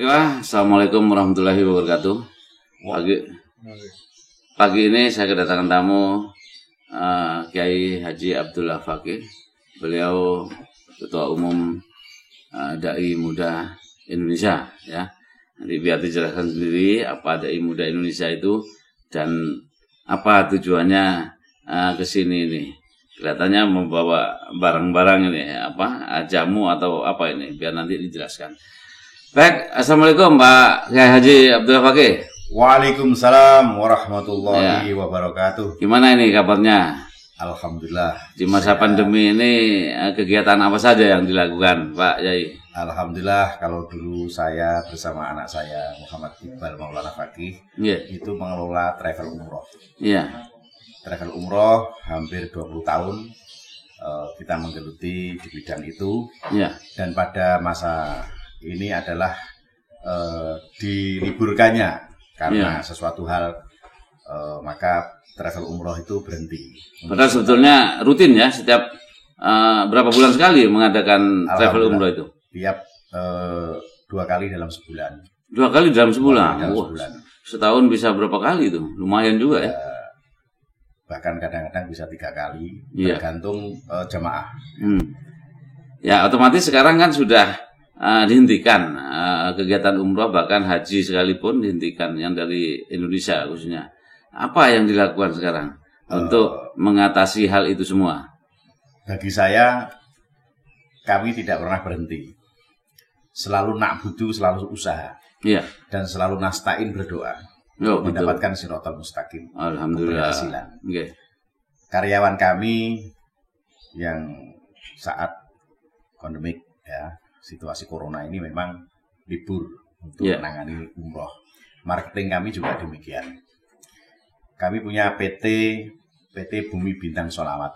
Baiklah, Assalamualaikum warahmatullahi wabarakatuh. Pagi ini saya kedatangan tamu Kiai Haji Abdullah Fakih. Beliau Ketua Umum Dai Muda Indonesia, ya. Nanti biar dijelaskan sendiri apa Dai Muda Indonesia itu dan apa tujuannya ke sini ini. Kelihatannya membawa barang-barang ini, apa jamu atau apa ini, biar nanti dijelaskan. Baik, Assalamualaikum Pak Kiai Haji Abdullah Fakih. Waalaikumsalam warahmatullahi wabarakatuh. Gimana ini kabarnya? Alhamdulillah. Di masa pandemi ini kegiatan apa saja yang dilakukan Pak Yai? Alhamdulillah, kalau dulu saya bersama anak saya Muhammad Iqbal Maulana Fakih, itu mengelola travel umroh. Travel umroh hampir 20 tahun kita menggeluti di bidang itu. Dan pada masa ini adalah diliburkannya karena sesuatu hal, maka travel umroh itu berhenti. Padahal sebetulnya rutin ya, setiap berapa bulan sekali mengadakan travel umroh itu? Tiap 2 kali dalam sebulan. 2 kali dalam sebulan? Dalam sebulan. Setahun bisa berapa kali itu? Lumayan juga ya? Bahkan kadang-kadang bisa 3 kali, tergantung jemaah. Ya otomatis sekarang kan sudah dihentikan kegiatan umroh, bahkan haji sekalipun dihentikan yang dari Indonesia khususnya. Apa yang dilakukan sekarang untuk mengatasi hal itu semua? Bagi saya, kami tidak pernah berhenti. Selalu na'budu, selalu usaha. Dan selalu nasta'in, berdoa. Mendapatkan siratal mustaqim. Alhamdulillah. Keberhasilan. Karyawan kami yang saat pandemik, ya, situasi corona ini memang libur untuk menangani umroh. Marketing kami juga demikian. Kami punya PT Bumi Bintang Sholawat.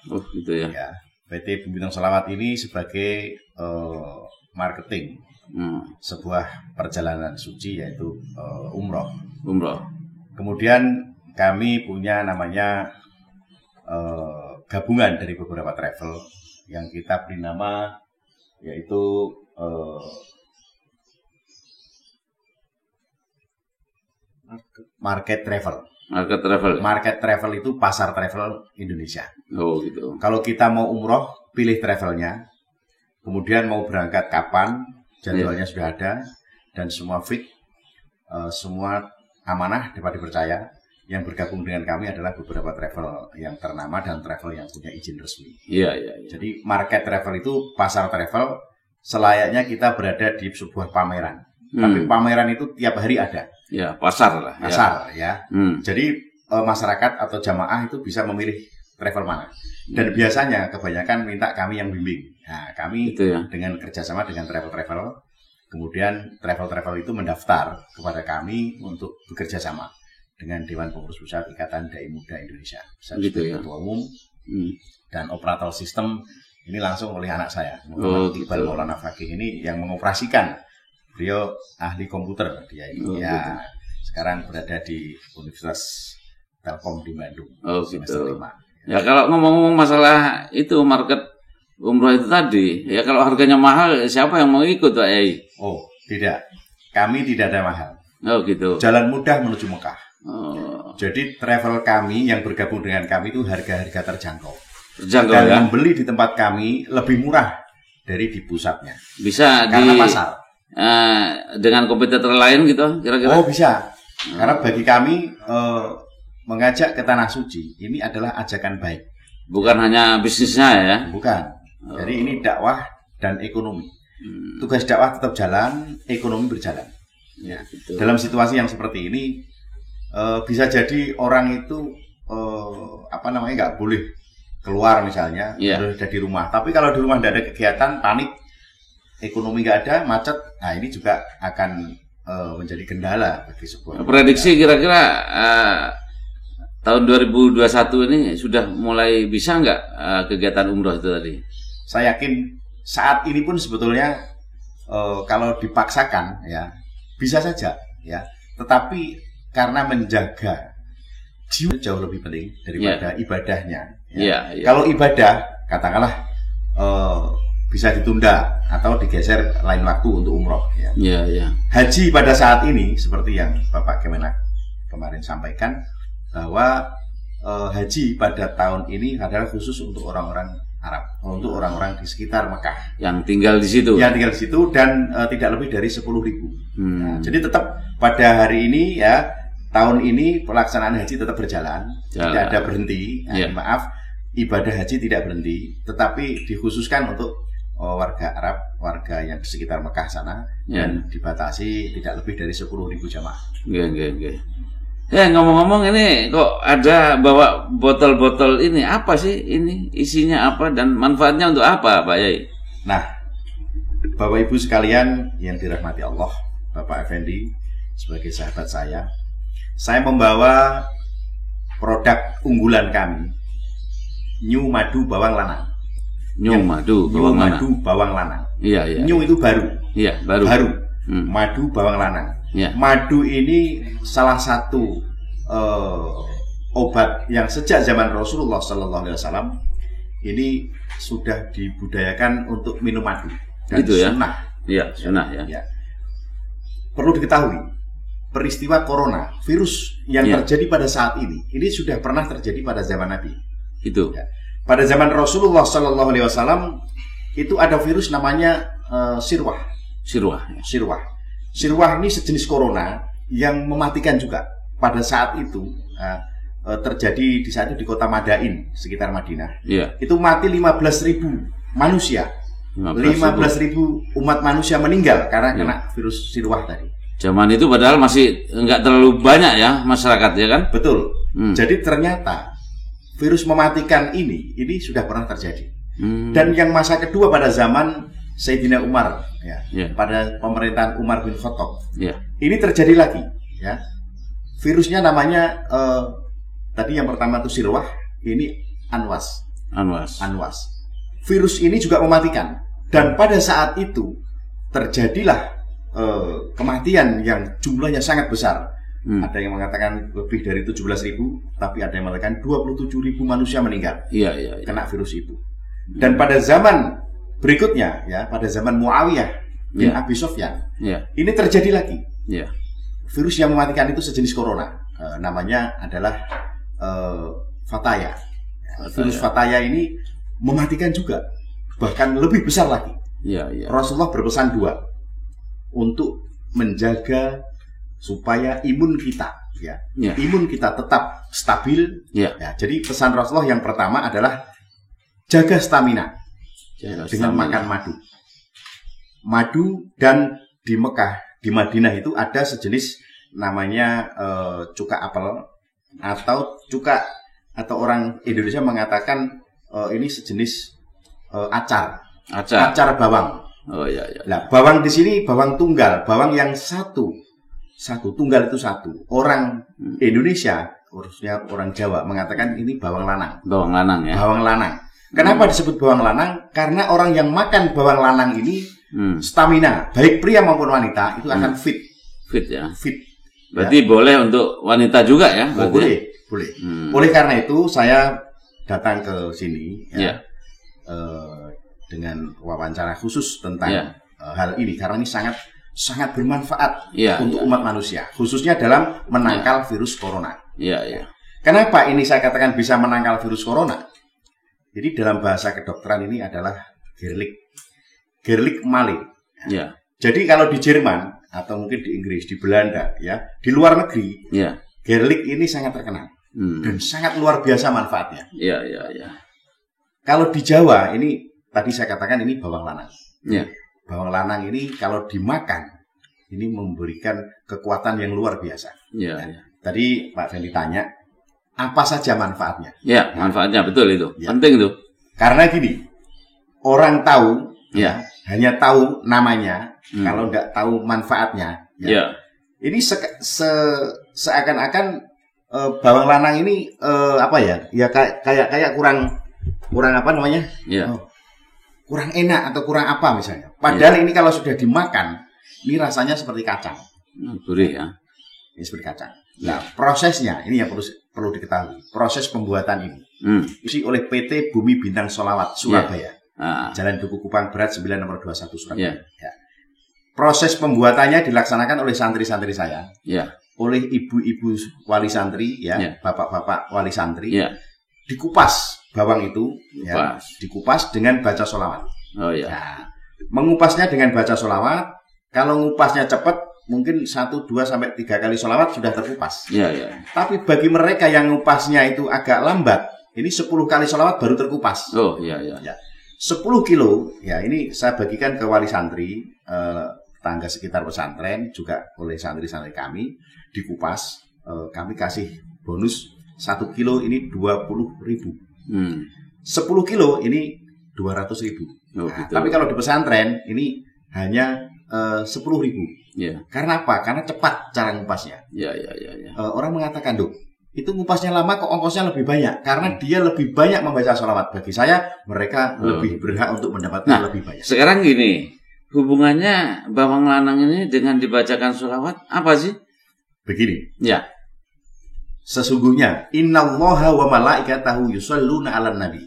Oh gitu ya. PT Bumi Bintang Sholawat ini sebagai marketing sebuah perjalanan suci, yaitu umroh. Kemudian kami punya namanya gabungan dari beberapa travel yang kita beri nama yaitu Market Travel. Market Travel itu pasar travel Indonesia. Oh gitu. Kalau kita mau umroh, pilih travelnya. Kemudian mau berangkat kapan, jadwalnya sudah ada dan semua fit, semua amanah, dapat dipercaya. Yang bergabung dengan kami adalah beberapa travel yang ternama dan travel yang punya izin resmi. Jadi market travel itu pasar travel, selayaknya kita berada di sebuah pameran. Tapi pameran itu tiap hari ada. Pasar lah. Pasar, ya. Jadi masyarakat atau jamaah itu bisa memilih travel mana. Dan biasanya kebanyakan minta kami yang bimbing. Nah, kami dengan kerjasama dengan travel-travel, kemudian travel-travel itu mendaftar kepada kami untuk bekerja sama dengan Dewan Pengurus Pusat Ikatan Dai Muda Indonesia. Saya sebagai Ketua Umum dan operator sistem ini langsung oleh anak saya, Muhammad Iqbal Maulana Fakih ini yang mengoperasikan. Beliau ahli komputer dia ini. Sekarang berada di Universitas Telkom di Bandung. Semester 5. Ya kalau ngomong-ngomong masalah itu market umroh itu tadi, ya kalau harganya mahal siapa yang mau ikut Pak Yai? Oh, tidak. Kami tidak ada mahal. Oh gitu. Jalan mudah menuju Mekah. Jadi travel kami yang bergabung dengan kami itu harga-harga terjangkau. Dan membeli di tempat kami lebih murah dari di pusatnya. Bisa karena pasar. Dengan kompetitor lain gitu kira-kira? Oh bisa. Karena bagi kami mengajak ke Tanah Suci ini adalah ajakan baik. Bukan hanya bisnisnya ya? Bukan. Jadi ini dakwah dan ekonomi. Tugas dakwah tetap jalan, ekonomi berjalan. Dalam situasi yang seperti ini bisa jadi orang itu nggak boleh keluar misalnya, harus ada di rumah. Tapi kalau di rumah tidak ada kegiatan, panik, ekonomi nggak ada, macet. Nah ini juga akan menjadi kendala bagi sebuah. Prediksi kira-kira tahun 2021 ini sudah mulai bisa nggak kegiatan umroh itu tadi? Saya yakin saat ini pun sebetulnya kalau dipaksakan ya bisa saja ya. Tetapi karena menjaga jiwa jauh lebih penting daripada ibadahnya. Kalau ibadah, katakanlah bisa ditunda atau digeser lain waktu untuk umroh. Ya. Haji pada saat ini seperti yang Bapak Kemenak kemarin sampaikan bahwa haji pada tahun ini adalah khusus untuk orang-orang Arab, untuk orang-orang di sekitar Mekah yang tinggal di situ. Yang tinggal di situ dan tidak lebih dari 10.000. Nah, jadi tetap pada hari ini ya, tahun ini pelaksanaan haji tetap berjalan, tidak ada berhenti. Nah, maaf, ibadah haji tidak berhenti, tetapi dikhususkan untuk warga Arab, warga yang di sekitar Mekah sana, dan dibatasi tidak lebih dari 10.000 jamaah. Ya, ngomong-ngomong ini kok ada bawa botol-botol ini, apa sih ini, isinya apa dan manfaatnya untuk apa Pak Yai? Nah, Bapak Ibu sekalian yang dirahmati Allah, Bapak Effendi sebagai sahabat saya membawa produk unggulan kami, New Madu Bawang Lanang. New Madu Bawang Lanang. Iya. New itu baru. Iya, baru. Madu Bawang Lanang. Ya. Madu ini salah satu obat yang sejak zaman Rasulullah SAW ini sudah dibudayakan untuk minum madu dan itu ya? Sunnah. Iya, sunnah ya. Perlu diketahui peristiwa corona, virus yang terjadi pada saat ini sudah pernah terjadi pada zaman Nabi. Itu. Ya. Pada zaman Rasulullah SAW itu ada virus namanya sirwah. Sirwah ini sejenis corona yang mematikan juga. Pada saat itu terjadi di saat itu di kota Madain sekitar Madinah. Iya. Itu mati 15.000 manusia. 15.000 umat manusia meninggal karena kena virus sirwah tadi. Zaman itu padahal masih enggak terlalu banyak ya masyarakat ya kan? Betul. Jadi ternyata virus mematikan ini sudah pernah terjadi. Dan yang masa kedua pada zaman Sayyidina Umar pada pemerintahan Umar bin Khattab. Ini terjadi lagi ya. Virusnya namanya tadi yang pertama itu sirwah, ini anwas. Virus ini juga mematikan dan pada saat itu terjadilah kematian yang jumlahnya sangat besar. Ada yang mengatakan lebih dari 17.000, tapi ada yang mengatakan 27.000 manusia meninggal kena virus itu. Dan pada zaman berikutnya ya, pada zaman Muawiyah bin Abi Sufyan, ini terjadi lagi. Virus yang mematikan itu sejenis corona, namanya adalah Fataya. Virus Fataya ini mematikan juga, bahkan lebih besar lagi. Rasulullah berpesan 2 untuk menjaga supaya imun kita imun kita tetap stabil. Jadi pesan Rasulullah yang pertama adalah jaga stamina dengan makan madu. Dan di Mekah, di Madinah itu ada sejenis namanya cuka apel atau cuka, atau orang Indonesia mengatakan ini sejenis acar bawang. Nah, bawang di sini bawang tunggal, bawang yang satu tunggal itu satu. Orang Indonesia, khususnya orang Jawa mengatakan ini bawang lanang. Bawang lanang. Kenapa disebut bawang lanang? Karena orang yang makan bawang lanang ini stamina, baik pria maupun wanita itu akan fit. Berarti boleh untuk wanita juga ya? Boleh. Oleh karena itu saya datang ke sini dengan wawancara khusus tentang hal ini karena ini sangat bermanfaat untuk umat manusia, khususnya dalam menangkal virus corona. Kenapa ini saya katakan bisa menangkal virus corona? Jadi dalam bahasa kedokteran ini adalah Gerlik Male. Jadi kalau di Jerman atau mungkin di Inggris, di Belanda, di luar negeri, Gerlik ini sangat terkenal dan sangat luar biasa manfaatnya. Kalau di Jawa ini tadi saya katakan ini bawang lanang. Bawang lanang ini kalau dimakan ini memberikan kekuatan yang luar biasa. Tadi Pak Fendi tanya apa saja manfaatnya? Manfaatnya betul itu. Penting itu. Karena gini, orang tahu hanya tahu namanya, kalau nggak tahu manfaatnya. Ini seakan-akan bawang lanang ini kayak kurang apa namanya? Kurang enak atau kurang apa misalnya. Padahal ini kalau sudah dimakan, ini rasanya seperti kacang. Gurih ya. Ini seperti kacang. Nah, prosesnya ini yang perlu diketahui. Proses pembuatan ini isi oleh PT Bumi Bintang Sholawat Surabaya. Jalan Duku Kupang Berat 9 nomor 21 Surabaya. Ya. Proses pembuatannya dilaksanakan oleh santri-santri saya, oleh ibu-ibu wali santri, bapak-bapak wali santri. Dikupas bawang itu, dikupas dengan baca sholawat. Mengupasnya dengan baca sholawat. Kalau ngupasnya cepat, mungkin 1, 2, sampai 3 kali sholawat sudah terkupas. Tapi bagi mereka yang ngupasnya itu agak lambat, ini 10 kali sholawat baru terkupas. 10 kilo, ini saya bagikan ke wali santri, tangga sekitar pesantren, juga oleh santri-santri kami, dikupas, kami kasih bonus 1 kilo ini 20.000. 10 kilo ini 200.000. Tapi kalau di pesantren ini hanya 10.000. Karena apa? Karena cepat cara ngupasnya. Orang mengatakan, Dok, itu ngupasnya lama kok ongkosnya lebih banyak. Karena dia lebih banyak membaca sholawat. Bagi saya, mereka lebih berhak untuk mendapatkan lebih banyak. Sekarang gini, hubungannya bawang lanang ini dengan dibacakan sholawat apa sih? Begini. Sesungguhnya, innallaha wa malaikatahu yusholluna 'alan nabi.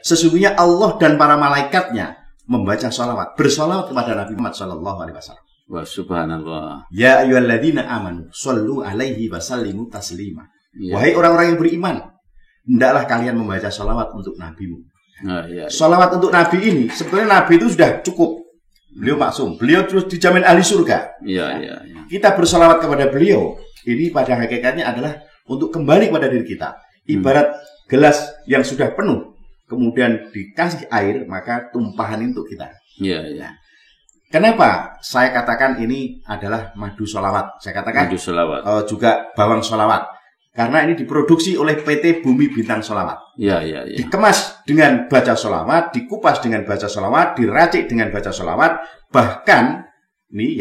Sesungguhnya Allah dan para malaikatnya membaca sholawat, bersolawat kepada Nabi Muhammad sallallahu alaihi wasallam. Wah, subhanallah. Ya ayyuhalladzina amanu shollu alaihi wasallimu taslima. Wahai orang-orang yang beriman, hendaklah kalian membaca sholawat untuk nabimu. Sholawat untuk nabi ini, sebenarnya nabi itu sudah cukup. Beliau maksum, beliau terus dijamin ahli surga. Kita bersolawat kepada beliau, ini pada hakikatnya adalah untuk kembali kepada diri kita. Ibarat gelas yang sudah penuh, kemudian dikasih air, maka tumpahan untuk kita. Kenapa saya katakan ini adalah madu sholawat? Saya katakan madu sholawat. Juga bawang sholawat. Karena ini diproduksi oleh PT Bumi Bintang Sholawat. Dikemas dengan baca sholawat, dikupas dengan baca sholawat, diracik dengan baca sholawat. Bahkan ini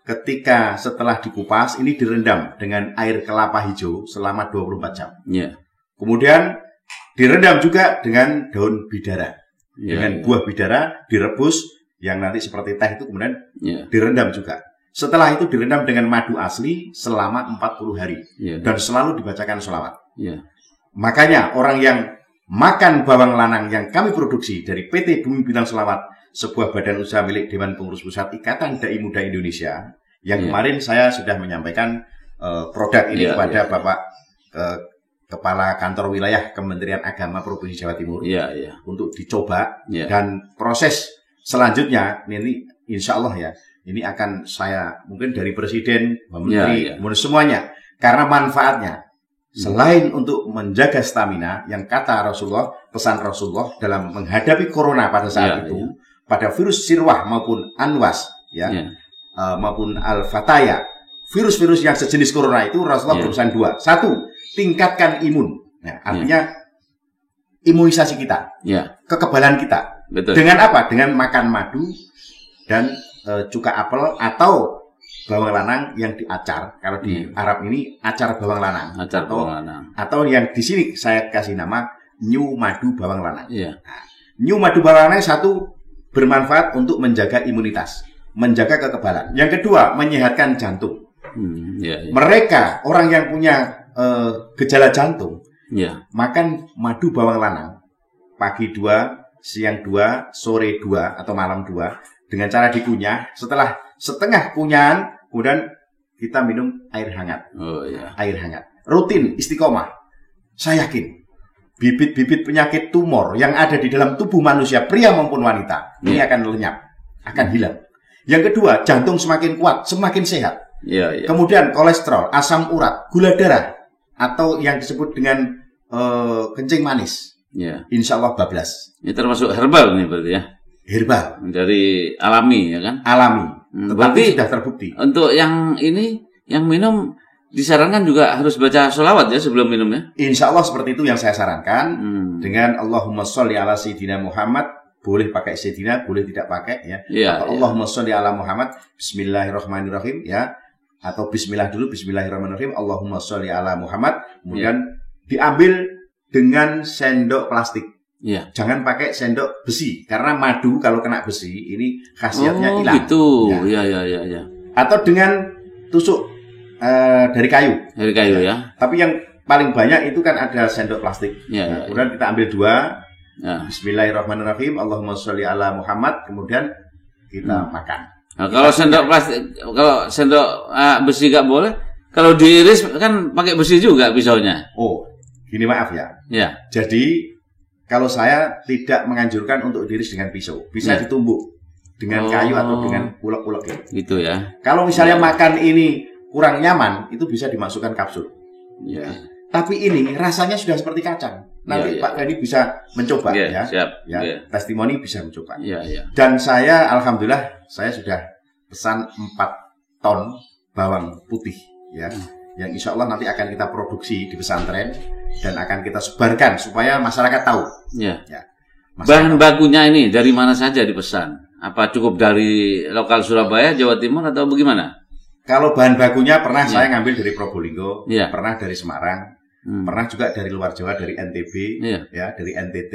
ketika setelah dikupas, ini direndam dengan air kelapa hijau selama 24 jam. Kemudian direndam juga dengan daun bidara. Dengan buah bidara direbus, yang nanti seperti teh itu kemudian direndam juga. Setelah itu direndam dengan madu asli selama 40 hari. Dan selalu dibacakan sholawat. Makanya orang yang makan bawang lanang yang kami produksi dari PT Bumi Bintang Sholawat, sebuah badan usaha milik Dewan Pengurus Pusat Ikatan Dai Muda Indonesia, yang kemarin saya sudah menyampaikan produk ini kepada Bapak Kepala Kantor Wilayah Kementerian Agama Provinsi Jawa Timur untuk dicoba. Dan proses selanjutnya ini insya Allah ini akan saya mungkin dari Presiden, Menteri, semuanya. Karena manfaatnya selain untuk menjaga stamina, yang kata Rasulullah, pesan Rasulullah dalam menghadapi corona pada saat itu, pada virus sirwah maupun anwas, maupun al-fataya, virus-virus yang sejenis corona itu Rasulullah berusaha 2. 1, tingkatkan imun. Artinya imunisasi kita, kekebalan kita. Dengan apa? Dengan makan madu dan cuka apel atau bawang lanang yang diacar. Kalau di Arab ini acar bawang lanang. Atau yang di sini saya kasih nama new madu bawang lanang. New madu bawang lanang, 1, bermanfaat untuk menjaga imunitas, menjaga kekebalan. Yang kedua, menyehatkan jantung. Mereka orang yang punya gejala jantung, makan madu bawang lanang pagi 2, siang 2, sore 2 atau malam 2 dengan cara dikunyah. Setelah setengah kunyahan, kemudian kita minum air hangat. Air hangat. Rutin, istiqomah. Saya yakin bibit-bibit penyakit tumor yang ada di dalam tubuh manusia, pria maupun wanita, ini akan lenyap, akan hilang. Yang kedua, jantung semakin kuat, semakin sehat. Kemudian kolesterol, asam urat, gula darah, atau yang disebut dengan kencing manis, insya Allah bablas. Ini termasuk herbal nih berarti ya? Herbal. Dari alami ya kan? Alami. Tetapi sudah terbukti. Untuk yang ini, yang minum disarankan juga harus baca sholawat ya sebelum minumnya? Insya Allah seperti itu yang saya sarankan. Dengan Allahumma sholli ala Sayyidina Muhammad. Boleh pakai Sayyidina, boleh tidak pakai atau Allahumma sholli ala Muhammad. Bismillahirrahmanirrahim atau Bismillah dulu, Bismillahirrahmanirrahim. Allahumma sholli ala Muhammad. Kemudian diambil dengan sendok plastik. Jangan pakai sendok besi, karena madu kalau kena besi ini khasiatnya hilang. Gitu. Atau dengan tusuk dari kayu. Dari kayu ya. Tapi yang paling banyak itu kan ada sendok plastik. Kemudian kita ambil 2, Bismillahirrahmanirrahim. Allahumma sholli ala Muhammad. Kemudian kita makan. Nah, kalau sendok plastik, kalau sendok besi nggak boleh. Kalau diiris kan pakai besi juga pisaunya. Oh, gini maaf ya. Ya. Jadi kalau saya tidak menganjurkan untuk diiris dengan pisau, bisa ditumbuk dengan kayu atau dengan ulek-ulek gitu ya. Kalau misalnya makan ini kurang nyaman, itu bisa dimasukkan kapsul. Ya. Tapi ini rasanya sudah seperti kacang. Nanti Pak Gani bisa mencoba ya. Siap. Ya. Testimoni bisa mencoba. Ya. Dan saya alhamdulillah saya sudah pesan 4 ton bawang putih ya. Yang insya Allah nanti akan kita produksi di pesantren dan akan kita sebarkan supaya masyarakat tahu. Ya. Bahan bakunya ini dari mana saja dipesan? Apa cukup dari lokal Surabaya, Jawa Timur atau bagaimana? Kalau bahan bakunya pernah saya ngambil dari Probolinggo, ya. Pernah dari Semarang, pernah juga dari luar Jawa, dari NTB, ya, dari NTT.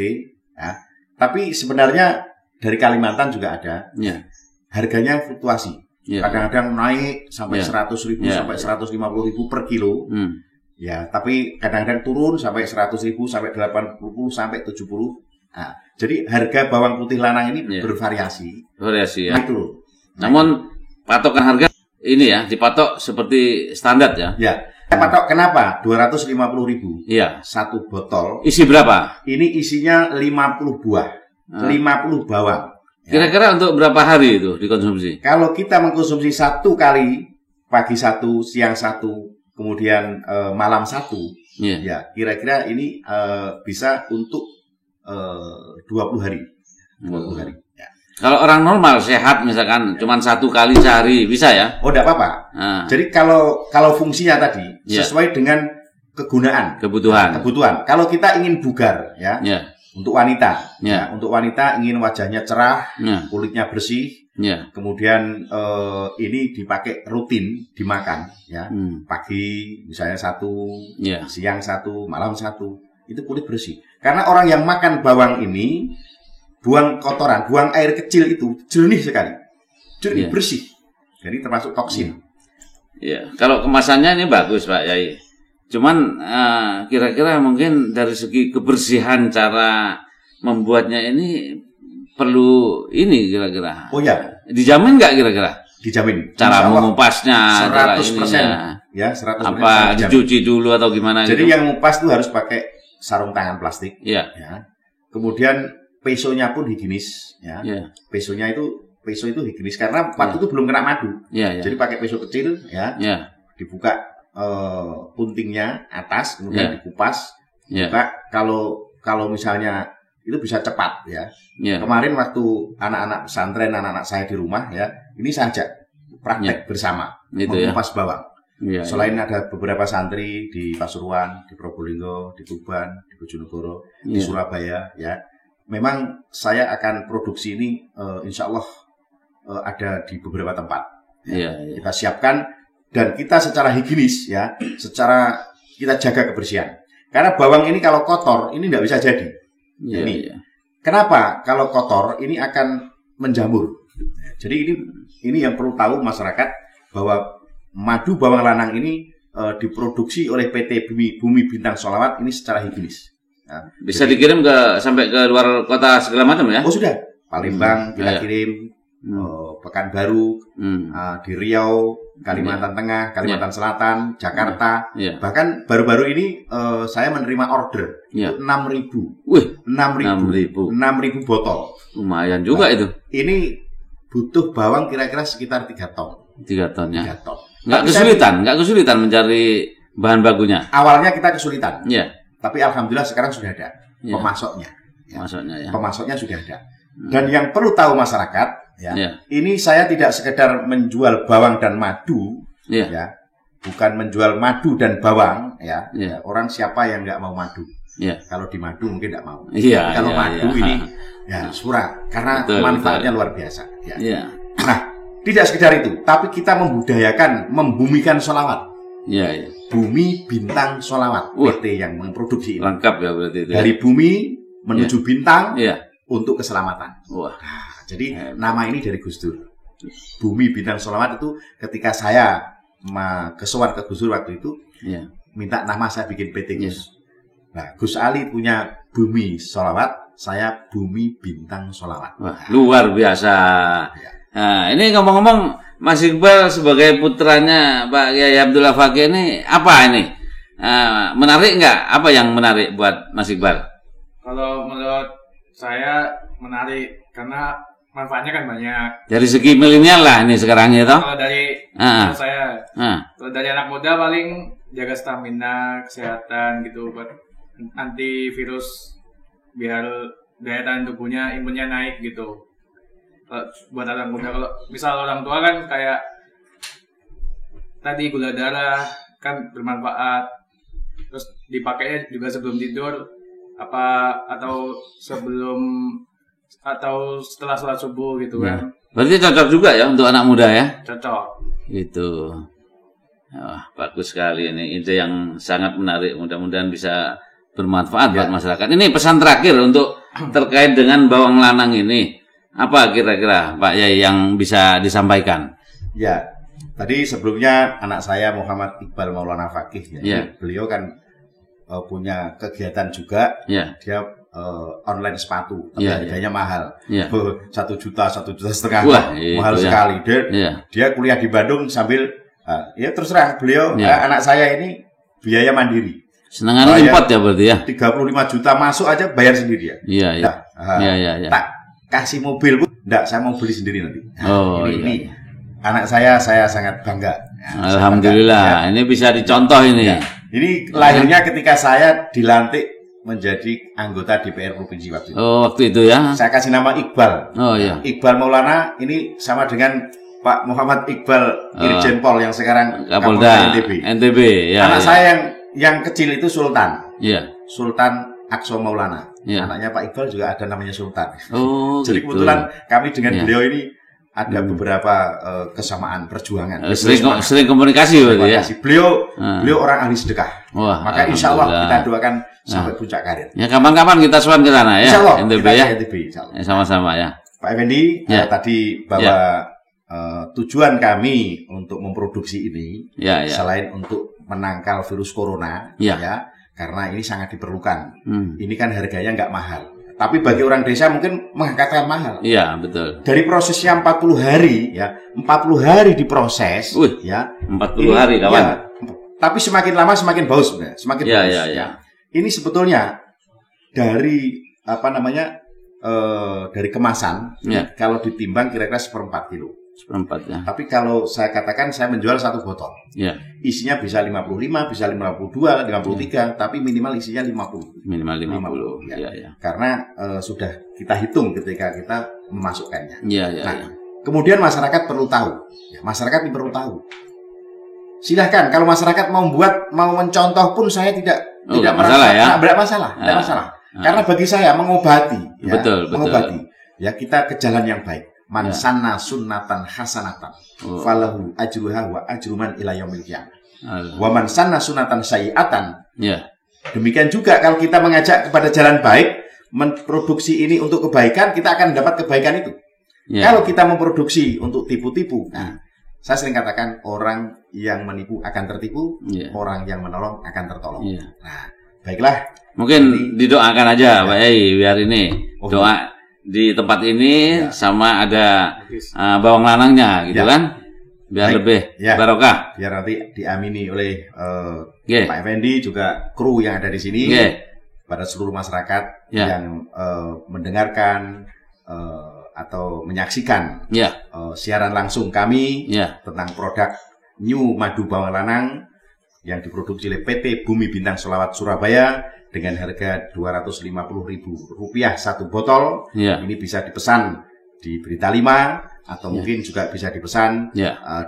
Ya. Tapi sebenarnya dari Kalimantan juga ada. Ya. Harganya fluktuasi. Kadang-kadang naik sampai 100.000 sampai 150.000 per kilo. Ya, tapi kadang-kadang turun sampai 100.000 sampai 80 sampai 70. Nah, jadi harga bawang putih lanang ini bervariasi. Variasi ya. Nah, itu. Namun patokan harga ini ya dipatok seperti standar ya. Ya. Patok kenapa? 250.000. Iya. Satu botol. Isi berapa? Ini isinya 50 buah. 50 bawang. Kira-kira untuk berapa hari itu dikonsumsi? Kalau kita mengkonsumsi 1 kali, pagi 1, siang 1, kemudian malam 1, ya kira-kira ini bisa untuk 20 hari. 20 hari. Ya. Kalau orang normal sehat misalkan cuma 1 kali sehari bisa ya? Oh, tidak apa-apa. Jadi kalau fungsinya tadi sesuai dengan kebutuhan. Kalau kita ingin bugar, ya. Untuk wanita, untuk wanita ingin wajahnya cerah, kulitnya bersih, kemudian ini dipakai rutin dimakan, ya, pagi misalnya 1, siang 1, malam 1, itu kulit bersih. Karena orang yang makan bawang ini buang kotoran, buang air kecil itu jernih sekali, jernih bersih, jadi termasuk toksin. Ya, kalau kemasannya ini bagus Pak Yai. Cuman kira-kira mungkin dari segi kebersihan cara membuatnya ini perlu ini kira-kira. Oh ya, dijamin nggak kira-kira? Dijamin. Cara mengupasnya, 100%. Ya, 100%. Apa dicuci dulu atau gimana? Jadi gitu? yang ngupas itu harus pakai sarung tangan plastik. Ya. Kemudian pesonya pun higienis. Ya. Peso itu higienis karena waktu itu belum kena madu. Jadi pakai peso kecil, ya. Dibuka puntingnya atas, kemudian dikupas. Buka. Kalau misalnya itu bisa cepat, ya. Kemarin waktu anak-anak pesantren, anak-anak saya di rumah, ya, ini saja praktek bersama mengupas bawang. Selain ada beberapa santri di Pasuruan, di Probolinggo, di Tuban, di Bojonegoro, di Surabaya, ya. Memang saya akan produksi ini, insya Allah ada di beberapa tempat. Kita siapkan. Dan kita secara higienis, ya, secara kita jaga kebersihan. Karena bawang ini kalau kotor, ini tidak bisa jadi. Kenapa? Kalau kotor, ini akan menjamur. Jadi ini yang perlu tahu masyarakat bahwa madu bawang lanang ini diproduksi oleh PT Bumi Bintang Sholawat ini secara higienis. Bisa dikirim sampai ke luar kota segala macam ya? Oh sudah, Palembang kita kirim. Pekanbaru, di Riau, Kalimantan Tengah, Kalimantan Selatan, Jakarta. Bahkan baru-baru ini saya menerima order 6.000. Wih, 6.000 botol. Lumayan juga itu. Ini butuh bawang kira-kira sekitar 3 ton. 3 ton ya. 3 ton. Nggak kesulitan mencari bahan bakunya. Awalnya kita kesulitan. Tapi alhamdulillah sekarang sudah ada pemasoknya. Pemasoknya sudah ada. Dan yang perlu tahu masyarakat, ini saya tidak sekedar menjual bawang dan madu, ya, bukan menjual madu dan bawang, ya. Orang siapa yang nggak mau madu? Kalau di madu mungkin nggak mau. Kalau madu ini, ya surah, karena manfaatnya luar biasa. Nah, tidak sekedar itu, tapi kita membumikan sholawat. Bumi Bintang Sholawat, PT yang memproduksi. Lengkap ya berarti itu. Dari bumi menuju bintang. Untuk keselamatan. Nah, jadi nama ini dari Gus Dur. Bumi Bintang Sholawat itu ketika saya kesowan ke Gus Dur waktu itu, minta nama saya bikin PT Gus. Nah, Gus Ali punya Bumi Sholawat, saya Bumi Bintang Sholawat. Wah, luar biasa. Ya. Nah, ini ngomong-ngomong, Mas Iqbal sebagai putranya Pak Kiai Abdul Al-Fakih ini apa ini? Menarik nggak? Apa yang menarik buat Mas Iqbal? Kalau menurut saya menarik karena manfaatnya kan banyak. Dari segi milenial lah ini sekarang ya toh? Kalau dari saya, kalau dari anak muda paling jaga stamina, kesehatan gitu buat antivirus biar daya tahan tubuhnya, imunnya naik gitu. Buat anak muda, kalau misal orang tua kan kayak tadi gula darah kan bermanfaat, terus dipakainya juga sebelum tidur atau setelah sholat subuh gitu kan. Berarti cocok juga ya untuk anak muda ya? Cocok. Gitu. Wah, bagus sekali ini, ide yang sangat menarik. Mudah-mudahan bisa bermanfaat buat masyarakat. Ini pesan terakhir untuk terkait dengan bawang lanang ini. Apa kira-kira Pak Yai yang bisa disampaikan? Ya, tadi sebelumnya anak saya Muhammad Iqbal Maulana Fakih. Beliau kan punya kegiatan juga. Dia online sepatu, tapi harganya mahal. 1 juta, 1,5 juta. Wah, mahal sekali. Dia kuliah di Bandung sambil terus terang beliau anak saya ini biaya mandiri. Senangan import ya berarti ya. 35 juta masuk aja bayar sendiri ya. Iya. Tak kasih mobil pun enggak, saya mau beli sendiri nanti. Ini anak saya sangat bangga. Alhamdulillah, ini bisa dicontoh ini. Ini lahirnya ketika saya dilantik menjadi anggota DPR Provinsi waktu itu. Oh, waktu itu ya. Saya kasih nama Iqbal. Oh iya. Iqbal Maulana ini sama dengan Pak Muhammad Iqbal Irjen Pol yang sekarang Kapolda NTB. Anak saya yang kecil itu Sultan. Sultan Aqsa Maulana. Anaknya Pak Iqbal juga ada namanya Sultan. Oh, jadi gitu. kebetulan kami dengan beliau ini ada beberapa kesamaan perjuangan. Sering komunikasi berarti ya. Beliau orang ahli sedekah. Wah, maka insya Allah kita doakan sampai puncak karir. Ya, kapan-kapan kita sowan ke sana ya. Insya Allah, NTB kita ya. NTB, insya Allah. Sama-sama ya. Pak Effendi tadi bahwa tujuan kami untuk memproduksi ini selain untuk menangkal virus corona karena ini sangat diperlukan. Ini kan harganya nggak mahal. Tapi bagi orang desa mungkin mengangkatkan mahal. Iya, betul. Dari prosesnya 40 hari 40 hari diproses 40 hari kawan. Tapi semakin lama semakin bagus sebenarnya, semakin bagus. Ini sebetulnya dari dari kemasan kalau ditimbang kira-kira 1/4 kilo. 1/4 ya. Tapi kalau saya katakan saya menjual 1 botol. Isinya bisa 55, bisa 52, 53, tapi minimal isinya 50. Minimal 50. Karena sudah kita hitung ketika kita memasukkannya. Nah, kemudian masyarakat perlu tahu. Masyarakat ini perlu tahu. Silahkan kalau masyarakat mau mencontoh pun saya tidak masalah ya. Tidak masalah. Karena bagi saya mengobati. Mengobati. Ya, kita ke jalan yang baik. Man sanna sunnatan hasanatan falahu ajruha wa ajruman ila yaumil qiyamah. Wa man sanna sunnatan sayyi'atan. Demikian juga kalau kita mengajak kepada jalan baik, memproduksi ini untuk kebaikan, kita akan mendapat kebaikan itu. Kalau kita memproduksi untuk tipu-tipu, saya sering katakan orang yang menipu akan tertipu, orang yang menolong akan tertolong. Nah, baiklah. Mungkin didoakan aja Pak Yai biar ini doa di tempat ini sama ada bawang lanangnya gitu kan, biar lebih barokah. Biar nanti diamini oleh Pak Effendi juga kru yang ada di sini, pada seluruh masyarakat yang mendengarkan atau menyaksikan siaran langsung kami tentang produk New Madu Bawang Lanang yang diproduksi oleh PT Bumi Bintang Sholawat Surabaya dengan harga Rp250.000 1 botol. Ini bisa dipesan di Berita 5 atau mungkin juga bisa dipesan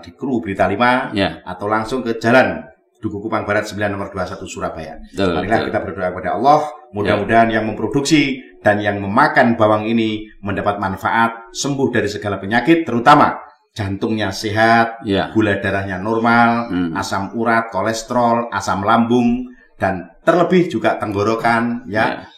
di kru Berita 5 atau langsung ke Jalan Duku Kupang Barat 9 nomor 21 Surabaya. Marilah kita berdoa kepada Allah, mudah-mudahan yang memproduksi dan yang memakan bawang ini mendapat manfaat, sembuh dari segala penyakit, terutama jantungnya sehat, gula darahnya normal, asam urat, kolesterol, asam lambung, dan terlebih juga tenggorokan,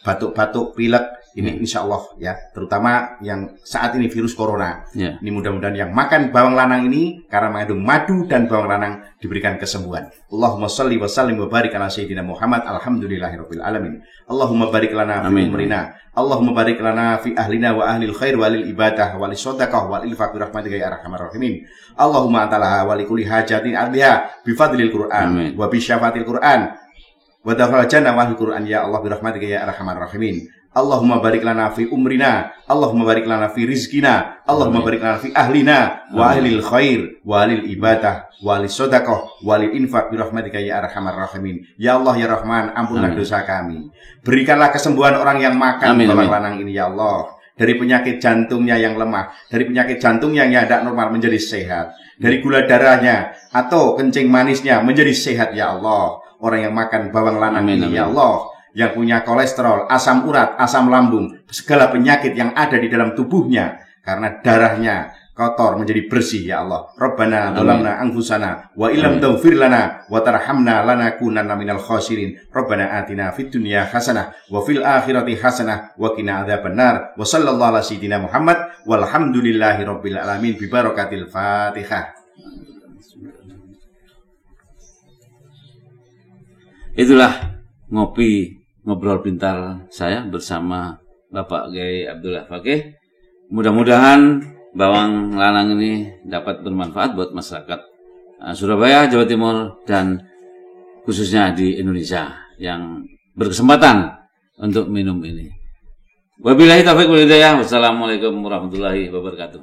batuk-batuk, pilek Ini insya Allah ya, terutama yang saat ini virus corona. Ini mudah-mudahan yang makan bawang lanang ini karena mengandung madu dan bawang lanang diberikan kesembuhan. Allahumma sholli wa sallim wa barik ala sayyidina Muhammad. Alhamdulillahirabbil alamin. Allahumma barik lana fi umrina. Allahumma barik lana fi ahlina wa ahlil khair wa lil ibadah wa lis shadaqah wa lil faqir rahmatika ya arhamar rahimin. Allahumma antalaha wa likulli hajatin adliha bi fadlil Qur'an wa bi syafaatil Qur'an wa dakhal jannah wa Qur'an ya Allah bi rahmatika ya arhamar rahimin. Allahumma barik lana fi umrina, Allahumma barik lana fi rizkina, Allahumma barik lana fi ahlina wa ahlil khair wa ahlil ibadah wa alis shadaqah wa alil infaq bi rahmatika ya arhamar rahimin. Ya Allah ya Rahman, ampunlah dosa kami. Berikanlah kesembuhan orang yang makan bawang lanang ini ya Allah. Dari penyakit jantungnya yang lemah, dari penyakit jantungnya yang tidak normal menjadi sehat, dari gula darahnya atau kencing manisnya menjadi sehat ya Allah. Orang yang makan bawang lanang ini ya Allah, yang punya kolesterol, asam urat, asam lambung, segala penyakit yang ada di dalam tubuhnya karena darahnya kotor menjadi bersih ya Allah. Rabbana dzalamna anfusana wa illam taghfir lana wa tarhamna lanakunanna minal khasirin. Rabbana atina fid dunya hasanah wa fil akhirati hasanah wa qina adzabannar. Wa sallallahu ala sayyidina Muhammad walhamdulillahi rabbil alamin bi barakatil Fatihah. Itulah ngobrol pintar saya bersama Bapak Kiai Abdullah Fakih. Mudah-mudahan bawang lanang ini dapat bermanfaat buat masyarakat Surabaya, Jawa Timur, dan khususnya di Indonesia yang berkesempatan untuk minum ini. Wabillahi taufiq wal hidayah. Wassalamualaikum warahmatullahi wabarakatuh.